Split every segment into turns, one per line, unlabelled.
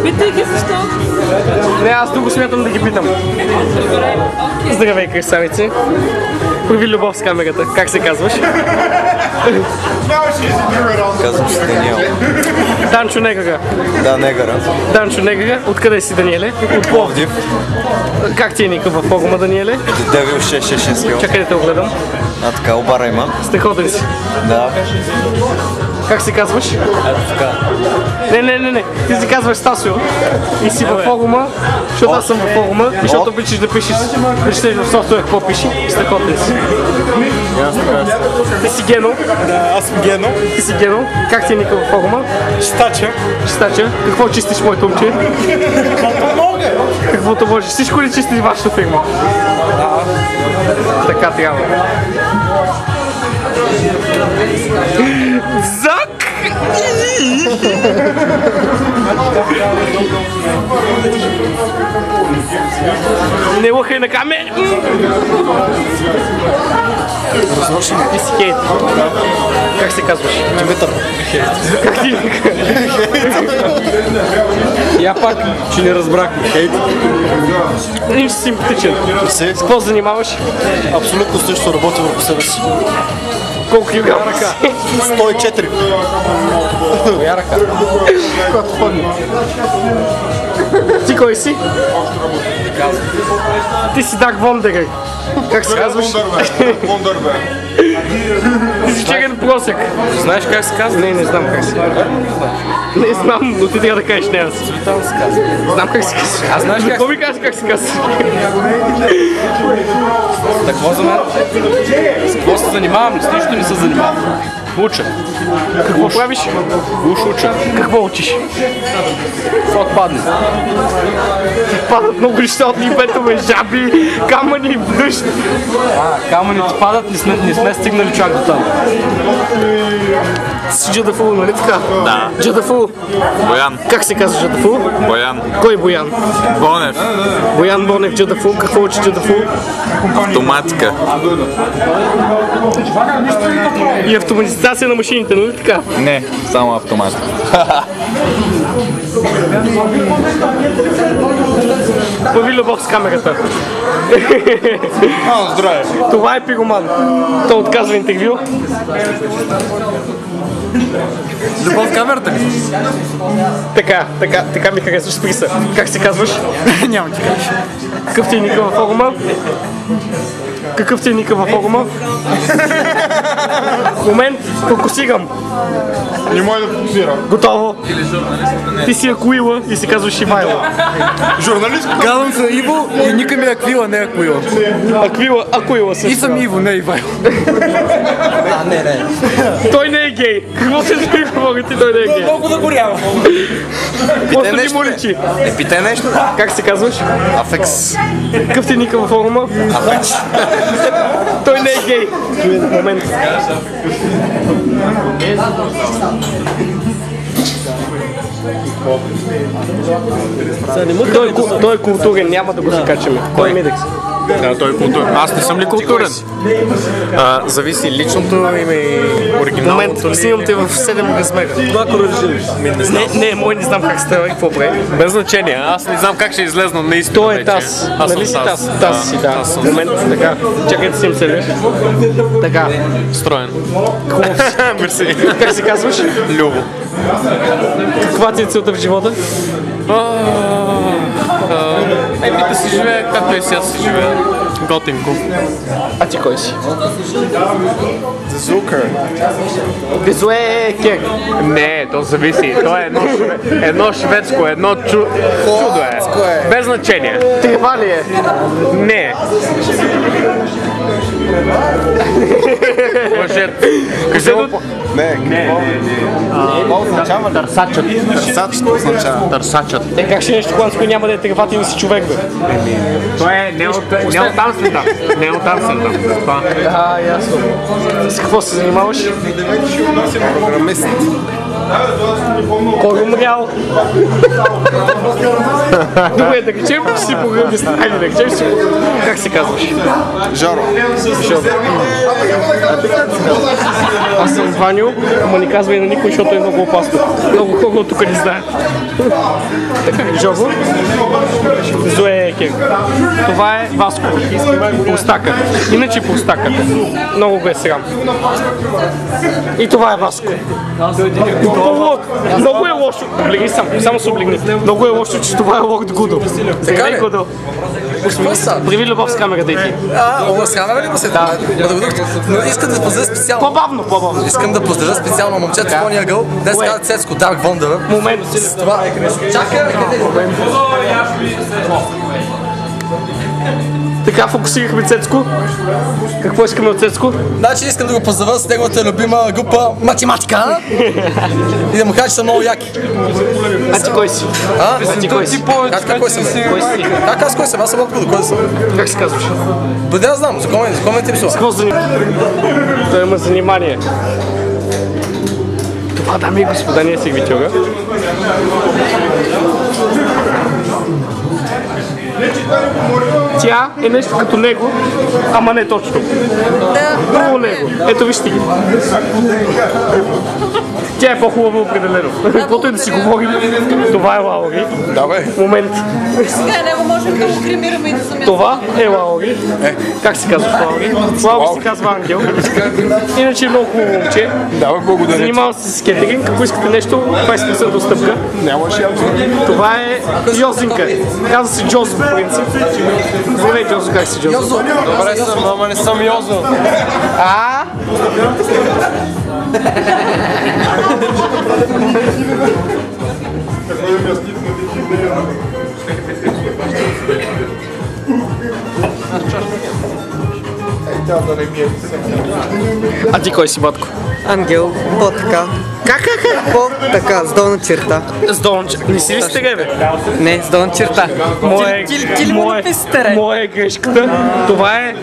Питай ги защо?
Не, аз друго смятам да ги питам. Здравей, красавици. Прояви любов с камерата. Как се казваш?
Казвам се Даниел.
Данчо Негара.
Да, Негара.
Данчо Негара. Откъде си, Даниеле? От Пловдив. Как ти е ника във форума, Даниеле?
Девил 666.
Чакай да те огледам.
А така, обара има.
Страхотен си.
Да.
Как се казваш?
Ето така.
Не. Ти си казваш Стасио. И си във форума, защото аз съм във форума, защото обичаш да пишеш, прочетеш в софтуер какво пиши. Страхотен си. Ти си Гено.
Да, аз съм Гено.
Ти си Гено. Как ти е ника във форума?
Чистача.
Чистача. Какво чистиш, моето момче? Каквото можеш. Всичко ли чистиш вашата фирма? Да. Така трябва. Зак! Не лъхай на камера! Ти си Хейт. Как се казваш?
Димитър.
Как ти? Я пак, че не разбрах.
Хейт.
Един си симпатичен. С какво занимаваш?
Абсолютно също работя върху себе си.
Колко килограма ръка?
104.
Коя ръка? Която пъдне. Ти кой си? Ти си Даг Вондерер. Как се казваш?
Вондърбе.
Ти си черен просек.
Знаеш как се казва?
Не знам как се казва. Не знам, но ти трябва да кажеш не аз.
Цветан се казва.
Знам как се казва.
А знаеш как?
Какво ми кажеш как се казва?
Какво за мен? С какво се занимавам? С нищо не се занимавам. Уча.
Какво правиш?
Уж уча.
Какво учиш?
Какво отпадне?
Падат много неща от небето, жаби, камъни, дъжд.
Камъните падат, не сме стигнали чак до там.
Си Джадафу, нали така?
Да.
Джадафу.
Боян.
Как се казва Джадафу?
Боян.
Кой Боян?
Бонев.
Боян Бонев Джадафу. Какво учи Джадафу?
Автоматика.
И автоматизация на машините, нали така?
Не, само автомат.
Появи любов с камерата.
Здравей.
Това е пироман. Той отказва интервю.
Любов камерата ли?
Така ми харесваш, спри се. Как се казваш?
Няма ти кажеш.
Какъв ти е ника във форума? Какъв ти е ника във форума? Момент, фокусирам.
Не може да фокусирам.
Готово. Ти си Акуила и се казваш Ивайло.
Журналист?
Казвам се Иво и ника ми е Аквила, не Акуила.
Акуила също.
И съм Иво, не Ивайло.
Не.
Той не е гей. Какво се говори ти, той не е гей?
Много да горява.
Просто ти му личи.
Питай нещо.
Как се казваш?
Афекс.
Какъв ти е ника във форума?
Афекс.
Той не е гей. Момент. Той е културен, няма да го закачаме. Кой е Медекс?
Да, той е културен. Аз не съм ли културен?
Зависи личното име и оригиналното.
Момент, снимам те в 7 размера.
Това режим.
Не, мой не знам как става и какво прави.
Без значение. Аз не знам как ще излезна наистина.
Той е Тас. Нали си Тас? Тас си, да. Момент, така. Чакай да снимам целия. Така.
Строен.
Хубав си.
Мерси.
Как се казваш?
Любо.
Каква ти е целта в живота?
Да си живее, както и сега си живее. Готинко.
А ти кой си?
Зукър.
Безуе Кек.
Не, то зависи. То е едно шведско, едно чудо е. Без значение.
Трева ли е?
Не. Мъжет. Кажи му по...
Не. Това означава ли?
Търсачът.
Търсачът означава.
Търсачът.
Как ще нещо, когато няма да е тревата и не си човек, бе?
Той е не оттам съм там. Не оттам съм там.
Ясно. С какво се занимаваш?
Програмист.
Кой умрял? Добре, да речем, че си погребни. Айде да речем, че си погребни. Как се казваш?
Жоро.
Аз съм Ваню, ама не казвай на никой, защото е много опасно. Много хора тук не знаят. Така, Жоро. Зоe Екер. Това е Васко. Простака. Иначе простака. Много го е срам. И това е Васко. Много е лошо. Облегни само се облегни. Много е лошо, че това е Лорд Гудо.
Така ли?
Гудо. Привили любов с камерата и ти.
С камера ли се? Да. Но искам да поздравя специално.
По-бавно.
Искам да поздравя специално момчето в пония гъл. Днес казва Цецко Дарк Вондър.
Момент.
Това. Чакай, къде?
Така фокусирахме Цецко. Какво искаме от Цецко?
Значи искам да го поздравя с неговата любима група математика и да му кажа, че са много яки.
А ти кой си?
А?
Ти кой си?
Как кой съм?
Кой си?
Как аз кой съм? Аз съм от Гудо, кой съм?
Как се казваш?
Бъде да знам, за кой ме интересува?
Какво Той има занимание. Това, дами и господа, не е сервитюра. Тя е нещо като него, ама не точно. Много него. Ето вижте ги. Тя е по-хубава определено. Каквото и да си говорим, това е Лаури.
Да, бе.
Момент.
Сега него можем да го кремираме и да съм
Това е Лаури. Как се казваш Лаури? Лаури се казва Ангел. Иначе е много хубаво момче.
Да, бе, благодаря.
Занимавам се с кетеринг. Ако искате нещо, 20% достъпка.
Нямаше.
Това е Йозинка. Казва се Джозо, по принцип. Здравей, Джозо, как си, Джозо?
Добре съм, ама не съм Йозо.
А ти кой си, батко?
Ангел, по-така.
Как?
По-така, с долна черта.
С долнче. Не си ли с теге, бе?
Не, с долна черта.
Моя е грешката. Това е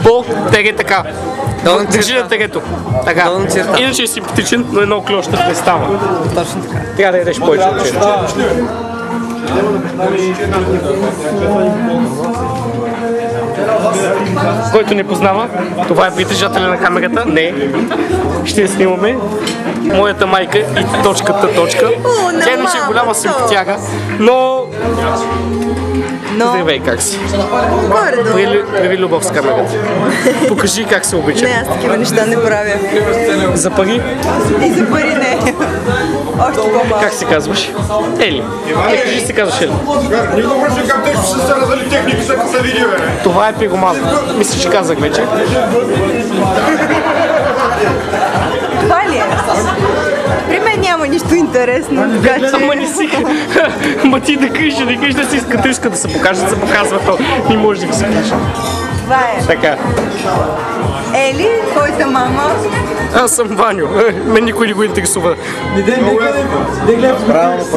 по теге така.
Долна
Държи
черта.
на тегето. Така.
Долна черта.
Иначе е симпатичен, но едно клеща не става.
Точно така.
Трябва да ядеш повече от черта. Който не познава, това е притежателя на камерата. Не. Ще я снимаме. Моята майка и точката точка. Тя иначе е голяма симпатяга, но... Здравей, как си? Прави любов с камерата. Покажи как се обича.
Не, аз такива неща не правя.
За пари?
И за пари не. Още по-малко.
Как се казваш? Ели. Кажи се казваш Ели.
Никога ще как те ще се разали техники, след се види, бе.
Това е пироман. Мисля, че казах вече.
Това ли е? При мен няма нищо интересно, така че...
Ама не си. Ма ти да кажеш да си иска да се покажат, се показва то. Не може да се каже.
Това е.
Така.
Ели, твоята мама.
Аз съм Ваню. Мен никой не го интересува.
Правилно.